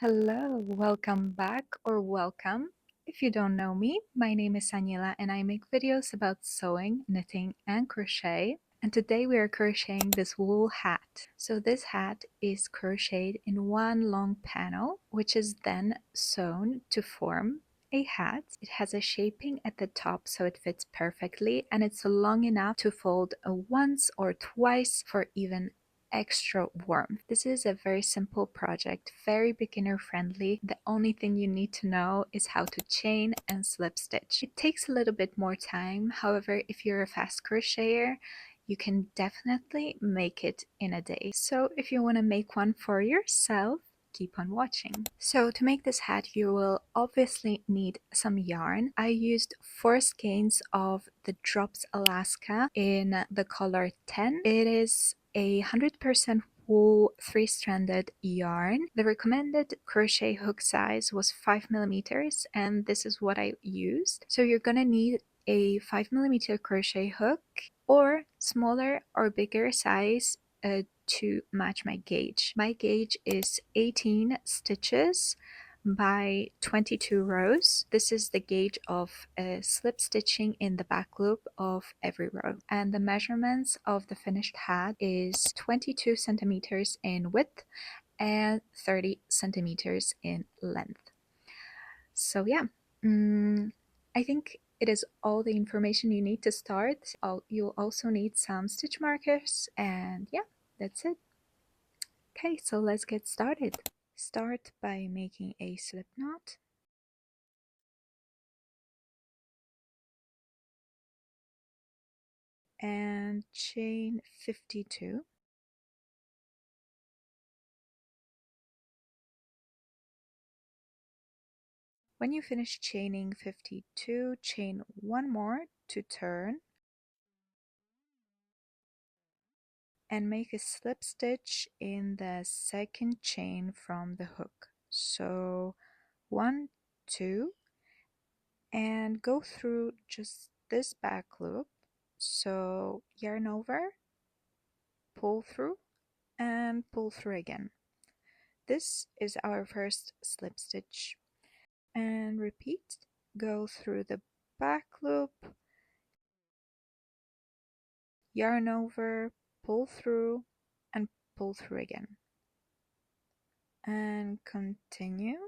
Hello, welcome back or welcome. If you don't know me, my name is Aniela and I make videos about sewing, knitting, and crochet. And today we are crocheting this wool hat. So this hat is crocheted in one long panel, which is then sewn to form a hat. It has a shaping at the top so it fits perfectly, and it's long enough to fold once or twice for even extra warmth. This is a very simple project, very beginner friendly. The only thing you need to know is how to chain and slip stitch. It takes a little bit more time, however, if you're a fast crocheter, you can definitely make it in a day. So if you want to make one for yourself, keep on watching. So to make this hat, you will obviously need some yarn. I used 4 skeins of the Drops Alaska in the color 10. It is 100% wool 3-stranded yarn. The recommended crochet hook size was 5 millimeters, and this is what I used. So you're gonna need a 5 millimeter crochet hook or smaller or bigger size to match my gauge. My gauge is 18 stitches by 22 rows. This is the gauge of slip stitching in the back loop of every row. And the measurements of the finished hat is 22 centimeters in width and 30 centimeters in length. So yeah, I think it is all the information you need to start. You'll also need some stitch markers, and yeah, that's it. Okay, so let's get started. Start by making a slip knot. And chain 52. When you finish chaining 52, chain one more to turn and make a slip stitch in the second chain from the hook. So 1, 2, and go through just this back loop. So yarn over, pull through, and pull through again. This is our first slip stitch. And repeat, go through the back loop, yarn over, pull through, and pull through again. And continue.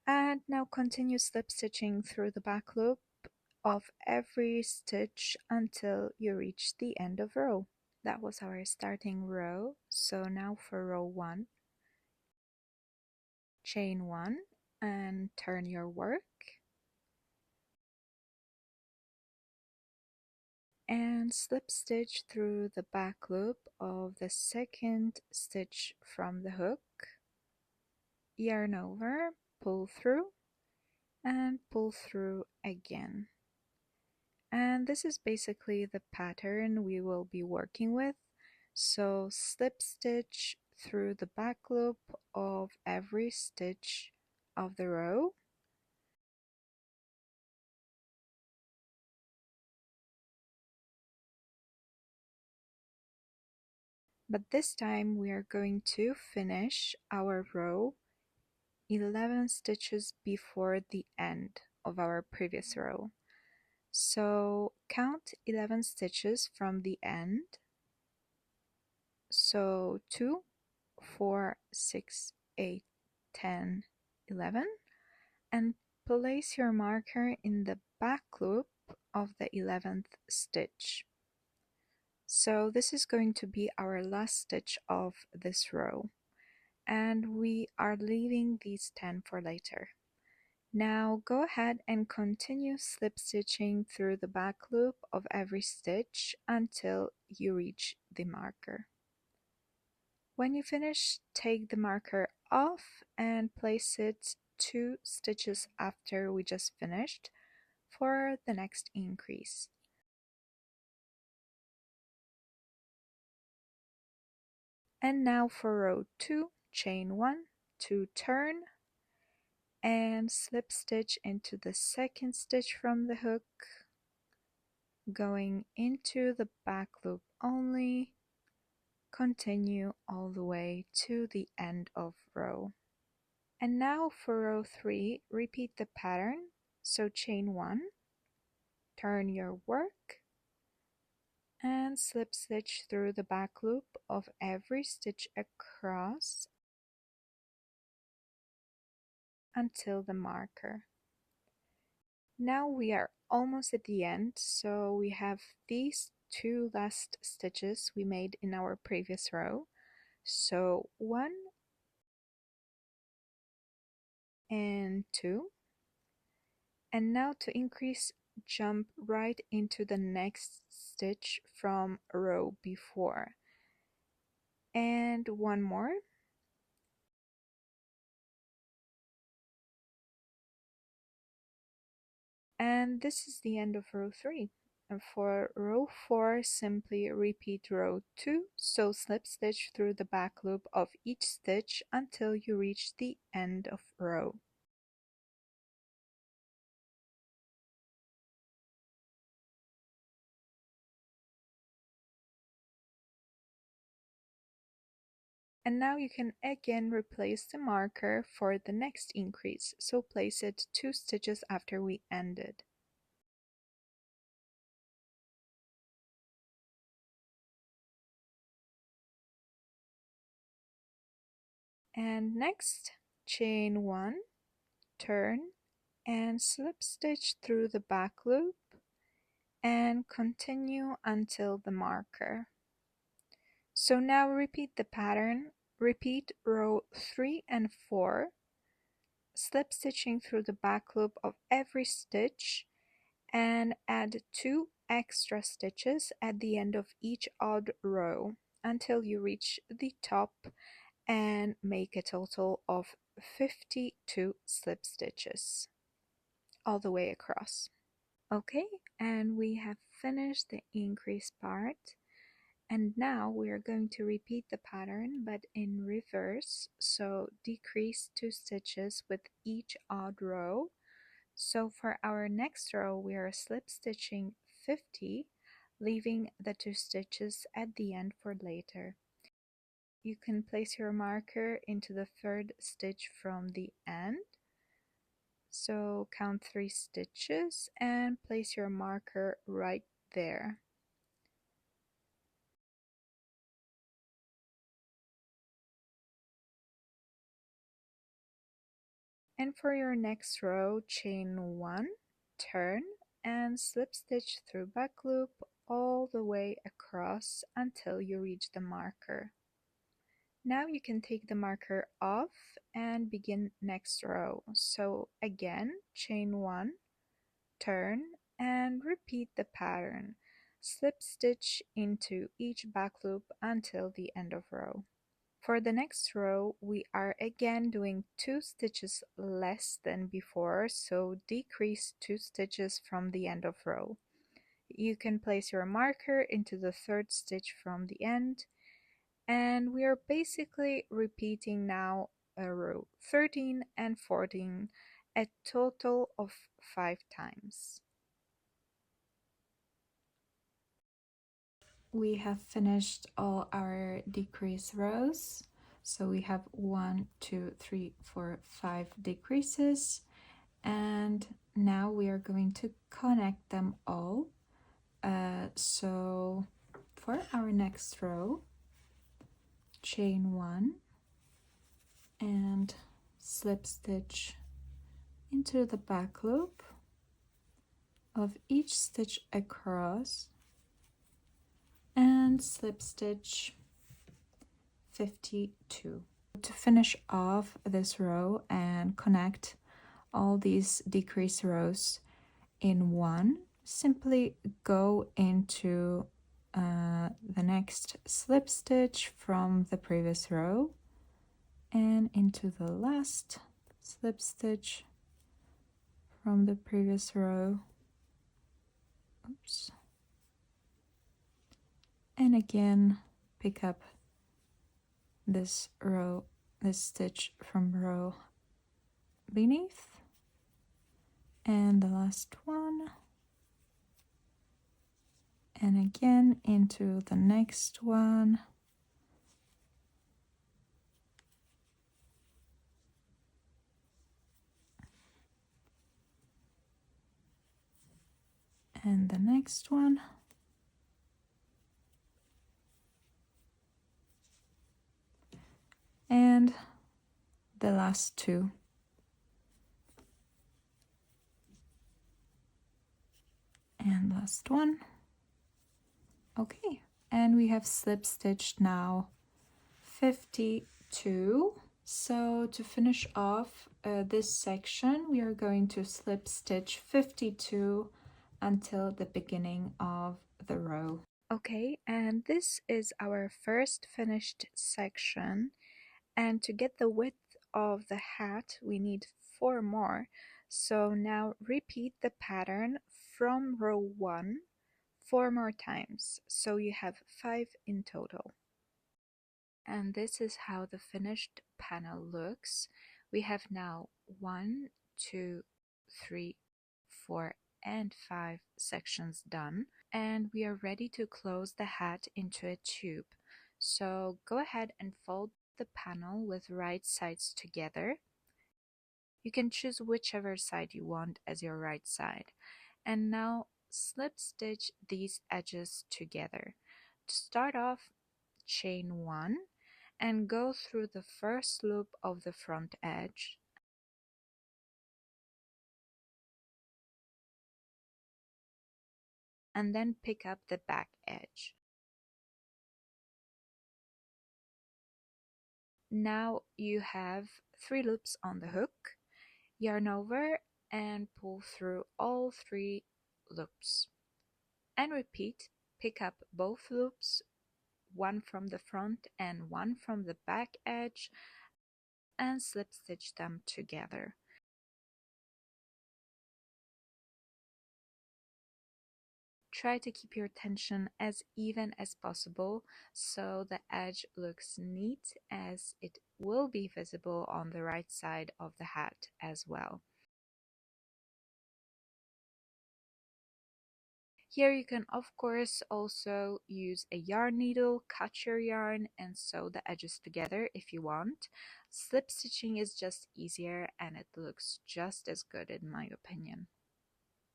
And now continue slip stitching through the back loop of every stitch until you reach the end of row. That was our starting row. So now for row 1, chain 1 and turn your work. And slip stitch through the back loop of the second stitch from the hook, yarn over, pull through, and pull through again. And this is basically the pattern we will be working with. So slip stitch through the back loop of every stitch of the row. But this time we are going to finish our row 11 stitches before the end of our previous row. So count 11 stitches from the end. So 2, 4, 6, 8, 10, 11, and place your marker in the back loop of the 11th stitch. So this is going to be our last stitch of this row, and we are leaving these 10 for later. Now go ahead and continue slip stitching through the back loop of every stitch until you reach the marker. When you finish, take the marker off and place it 2 stitches after we just finished for the next increase. And now for row 2, chain 1 to turn and slip stitch into the second stitch from the hook, going into the back loop only, continue all the way to the end of row. And now for row 3, repeat the pattern. So chain 1, turn your work, and slip stitch through the back loop of every stitch across until the marker. Now we are almost at the end, so we have these 2 last stitches we made in our previous row. So 1 and 2, and now to increase, jump right into the next stitch from row before, and 1 more, and this is the end of row 3. And for row 4, simply repeat row 2, so slip stitch through the back loop of each stitch until you reach the end of row. And now you can again replace the marker for the next increase, so place it 2 stitches after we ended. And next, chain 1, turn, and slip stitch through the back loop and continue until the marker. So now repeat the pattern. Repeat row 3 and 4, slip stitching through the back loop of every stitch, and add 2 extra stitches at the end of each odd row until you reach the top and make a total of 52 slip stitches all the way across. Okay, and we have finished the increase part. And now we are going to repeat the pattern but in reverse, so decrease 2 stitches with each odd row. So for our next row we are slip stitching 50, leaving the 2 stitches at the end for later. You can place your marker into the 3rd stitch from the end. So count 3 stitches and place your marker right there. And for your next row, chain 1, turn, and slip stitch through back loop all the way across until you reach the marker. Now you can take the marker off and begin next row. So again, chain 1, turn, and repeat the pattern. Slip stitch into each back loop until the end of row. For the next row, we are again doing 2 stitches less than before, so decrease 2 stitches from the end of row. You can place your marker into the 3rd stitch from the end, and we are basically repeating now row 13 and 14 a total of 5 times. We have finished all our decrease rows. So we have 1, 2, 3, 4, 5 decreases, and now we are going to connect them all. So for our next row, chain 1 and slip stitch into the back loop of each stitch across and slip stitch 52. To finish off this row and connect all these decrease rows in one, simply go into the next slip stitch from the previous row and into the last slip stitch from the previous row. Oops. And again pick up this row, this stitch from row beneath, and the last one, And again into the next one. And the next one. And the last two. And last one. Okay, and we have slip stitched now 52. So to finish off this section, we are going to slip stitch 52 until the beginning of the row. Okay, and this is our first finished section, and to get the width of the hat we need 4 more. So now repeat the pattern from row 1 4 more times, so you have 5 in total. And this is how the finished panel looks. We have now 1, 2, 3, 4, and 5 sections done, and we are ready to close the hat into a tube. So go ahead and fold the panel with right sides together. You can choose whichever side you want as your right side. And now slip stitch these edges together. To start off, chain 1 and go through the first loop of the front edge, and then pick up the back edge. Now you have 3 loops on the hook. Yarn over and pull through all 3 loops. And repeat, pick up both loops, one from the front and one from the back edge, and slip stitch them together. Try to keep your tension as even as possible so the edge looks neat, as it will be visible on the right side of the hat as well. Here you can of course also use a yarn needle, cut your yarn and sew the edges together if you want. Slip stitching is just easier and it looks just as good in my opinion.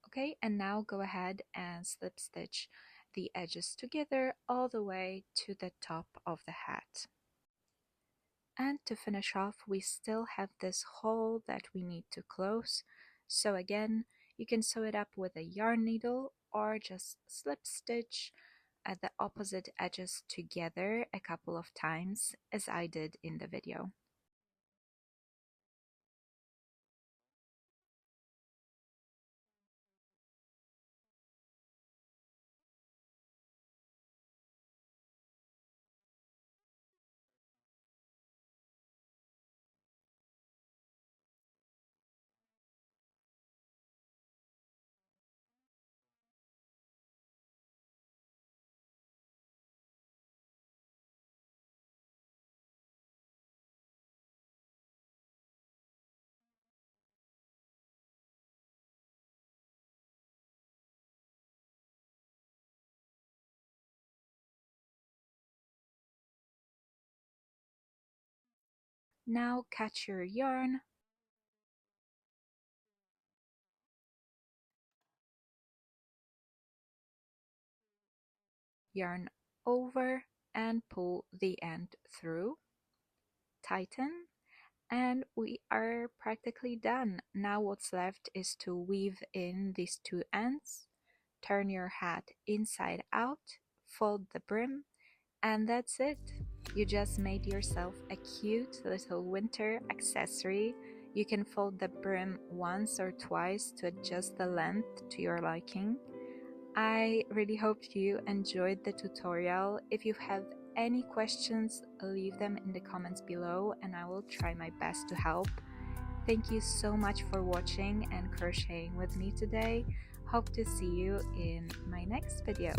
Okay, and now go ahead and slip stitch the edges together all the way to the top of the hat. And to finish off, we still have this hole that we need to close. So again, you can sew it up with a yarn needle or just slip stitch at the opposite edges together a couple of times, as I did in the video. Now catch your yarn, yarn over and pull the end through, tighten, and we are practically done. Now what's left is to weave in these 2 ends, turn your hat inside out, fold the brim, and that's it. You just made yourself a cute little winter accessory. You can fold the brim once or twice to adjust the length to your liking. I really hope you enjoyed the tutorial. If you have any questions, leave them in the comments below and I will try my best to help. Thank you so much for watching and crocheting with me today. Hope to see you in my next video.